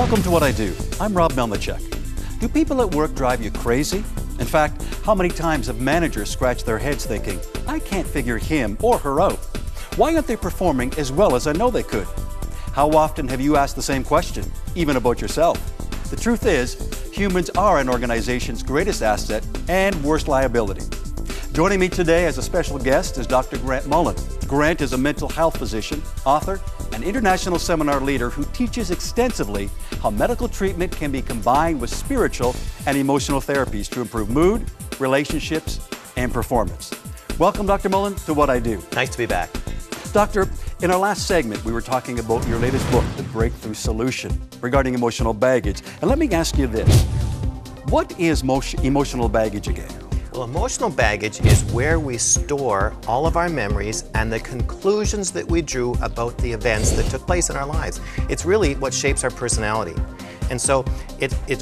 Welcome to What I Do. I'm Rob Melnichuk. Do people at work drive you crazy? In fact, how many times have managers scratched their heads thinking, I can't figure him or her out? Why aren't they performing as well as I know they could? How often have you asked the same question, even about yourself? The truth is, humans are an organization's greatest asset and worst liability. Joining me today as a special guest is Dr. Grant Mullen. Grant is a mental health physician, author, and international seminar leader who teaches extensively how medical treatment can be combined with spiritual and emotional therapies to improve mood, relationships, and performance. Welcome, Dr. Mullen, to What I Do. Nice to be back. Doctor, in our last segment, we were talking about your latest book, The Breakthrough Solution, regarding emotional baggage. And let me ask you this. What is emotional baggage again? Well, emotional baggage is where we store all of our memories and the conclusions that we drew about the events that took place in our lives. It's really what shapes our personality. And so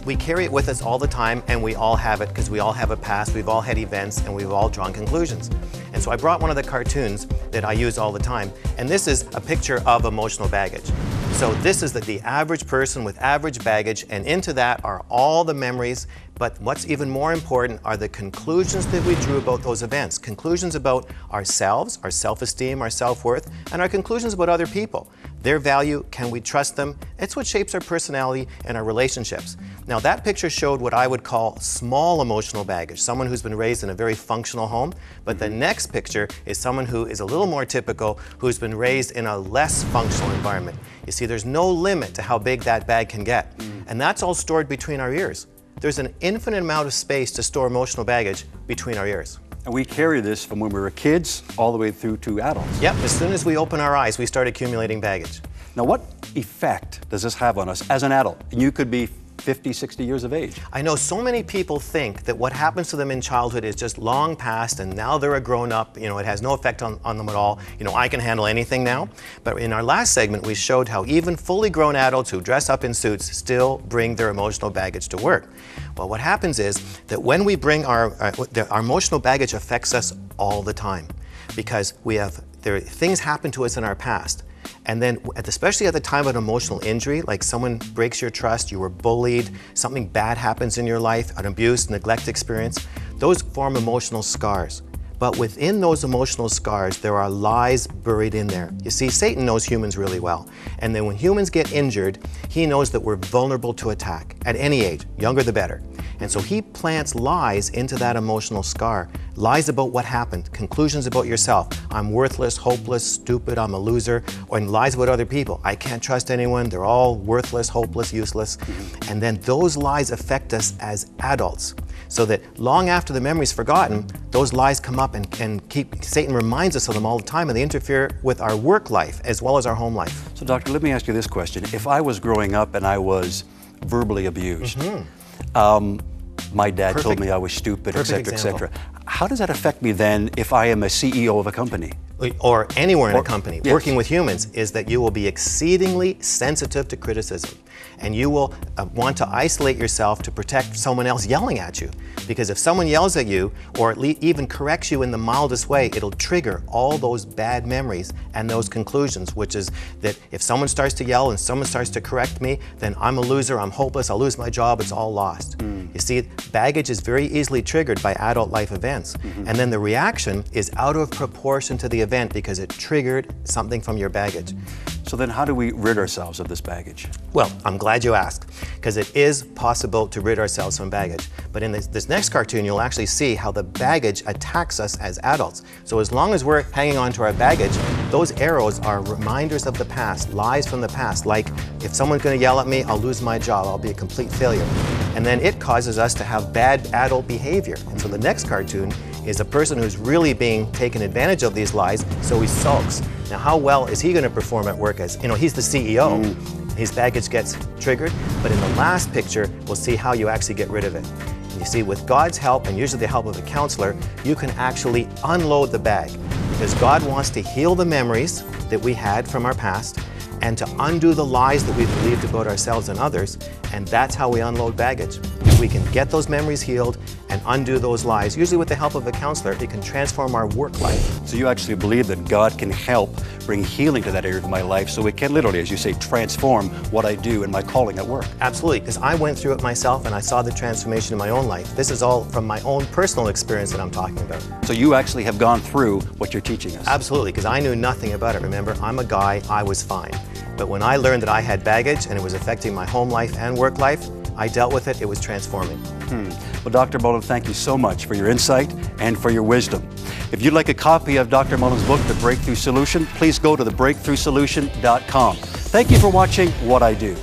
we carry it with us all the time, and we all have it because we all have a past, we've all had events, and we've all drawn conclusions. And so I brought one of the cartoons that I use all the time, and this is a picture of emotional baggage. So this is the average person with average baggage, and into that are all the memories, but what's even more important are the conclusions that we drew about those events. Conclusions about ourselves, our self-esteem, our self-worth, and our conclusions about other people. Their value, can we trust them? It's what shapes our personality and our relationships. Now that picture showed what I would call small emotional baggage, someone who's been raised in a very functional home, but the next picture is someone who is a little more typical, who's been raised in a less functional environment. You see, there's no limit to how big that bag can get, and that's all stored between our ears. There's an infinite amount of space to store emotional baggage between our ears. And we carry this from when we were kids all the way through to adults. Yep, as soon as we open our eyes, we start accumulating baggage. Now, what effect does this have on us as an adult? And you could be 50, 60 years of age. I know so many people think that what happens to them in childhood is just long past and now they're a grown-up, it has no effect on them at all. I can handle anything now. But in our last segment, we showed how even fully grown adults who dress up in suits still bring their emotional baggage to work. Well, what happens is that when we bring our emotional baggage affects us all the time because things happen to us in our past. And then, especially at the time of an emotional injury, like someone breaks your trust, you were bullied, something bad happens in your life, an abuse, neglect experience, those form emotional scars. But within those emotional scars, there are lies buried in there. You see, Satan knows humans really well. And then when humans get injured, he knows that we're vulnerable to attack at any age, younger the better. And so he plants lies into that emotional scar, lies about what happened, conclusions about yourself. I'm worthless, hopeless, stupid, I'm a loser, or lies about other people. I can't trust anyone, they're all worthless, hopeless, useless. And then those lies affect us as adults. So that long after the memory's forgotten, those lies come up and Satan reminds us of them all the time, and they interfere with our work life as well as our home life. So doctor, let me ask you this question. If I was growing up and I was verbally abused, my dad told me I was stupid, etc., etc. How does that affect me then if I am a CEO of a company? Or anywhere in a company, working with humans, is that you will be exceedingly sensitive to criticism. And you will want to isolate yourself to protect someone else yelling at you. Because if someone yells at you, or even corrects you in the mildest way, it'll trigger all those bad memories and those conclusions, which is that if someone starts to yell and someone starts to correct me, then I'm a loser, I'm hopeless, I'll lose my job, it's all lost. You see, baggage is very easily triggered by adult life events. And then the reaction is out of proportion to the event because it triggered something from your baggage. So then how do we rid ourselves of this baggage? Well, I'm glad you asked, because it is possible to rid ourselves from baggage. But in this next cartoon, you'll actually see how the baggage attacks us as adults. So as long as we're hanging on to our baggage, those arrows are reminders of the past, lies from the past, like if someone's going to yell at me, I'll lose my job, I'll be a complete failure. And then it causes us to have bad adult behavior. And so the next cartoon is a person who's really being taken advantage of these lies, so he sulks. Now, how well is he going to perform at work as, he's the CEO. His baggage gets triggered, but in the last picture, we'll see how you actually get rid of it. And you see, with God's help, and usually the help of a counselor, you can actually unload the bag, because God wants to heal the memories that we had from our past and to undo the lies that we believed about ourselves and others, and that's how we unload baggage. we can get those memories healed and undo those lies. Usually with the help of a counselor, it can transform our work life. So you actually believe that God can help bring healing to that area of my life so it can literally, as you say, transform what I do in my calling at work? Absolutely, because I went through it myself and I saw the transformation in my own life. This is all from my own personal experience that I'm talking about. So you actually have gone through what you're teaching us? Absolutely, because I knew nothing about it. Remember, I'm a guy, I was fine. But when I learned that I had baggage and it was affecting my home life and work life, I dealt with it, it was transforming. Well, Dr. Mullen, thank you so much for your insight and for your wisdom. If you'd like a copy of Dr. Mullen's book, The Breakthrough Solution, please go to thebreakthroughsolution.com. Thank you for watching What I Do.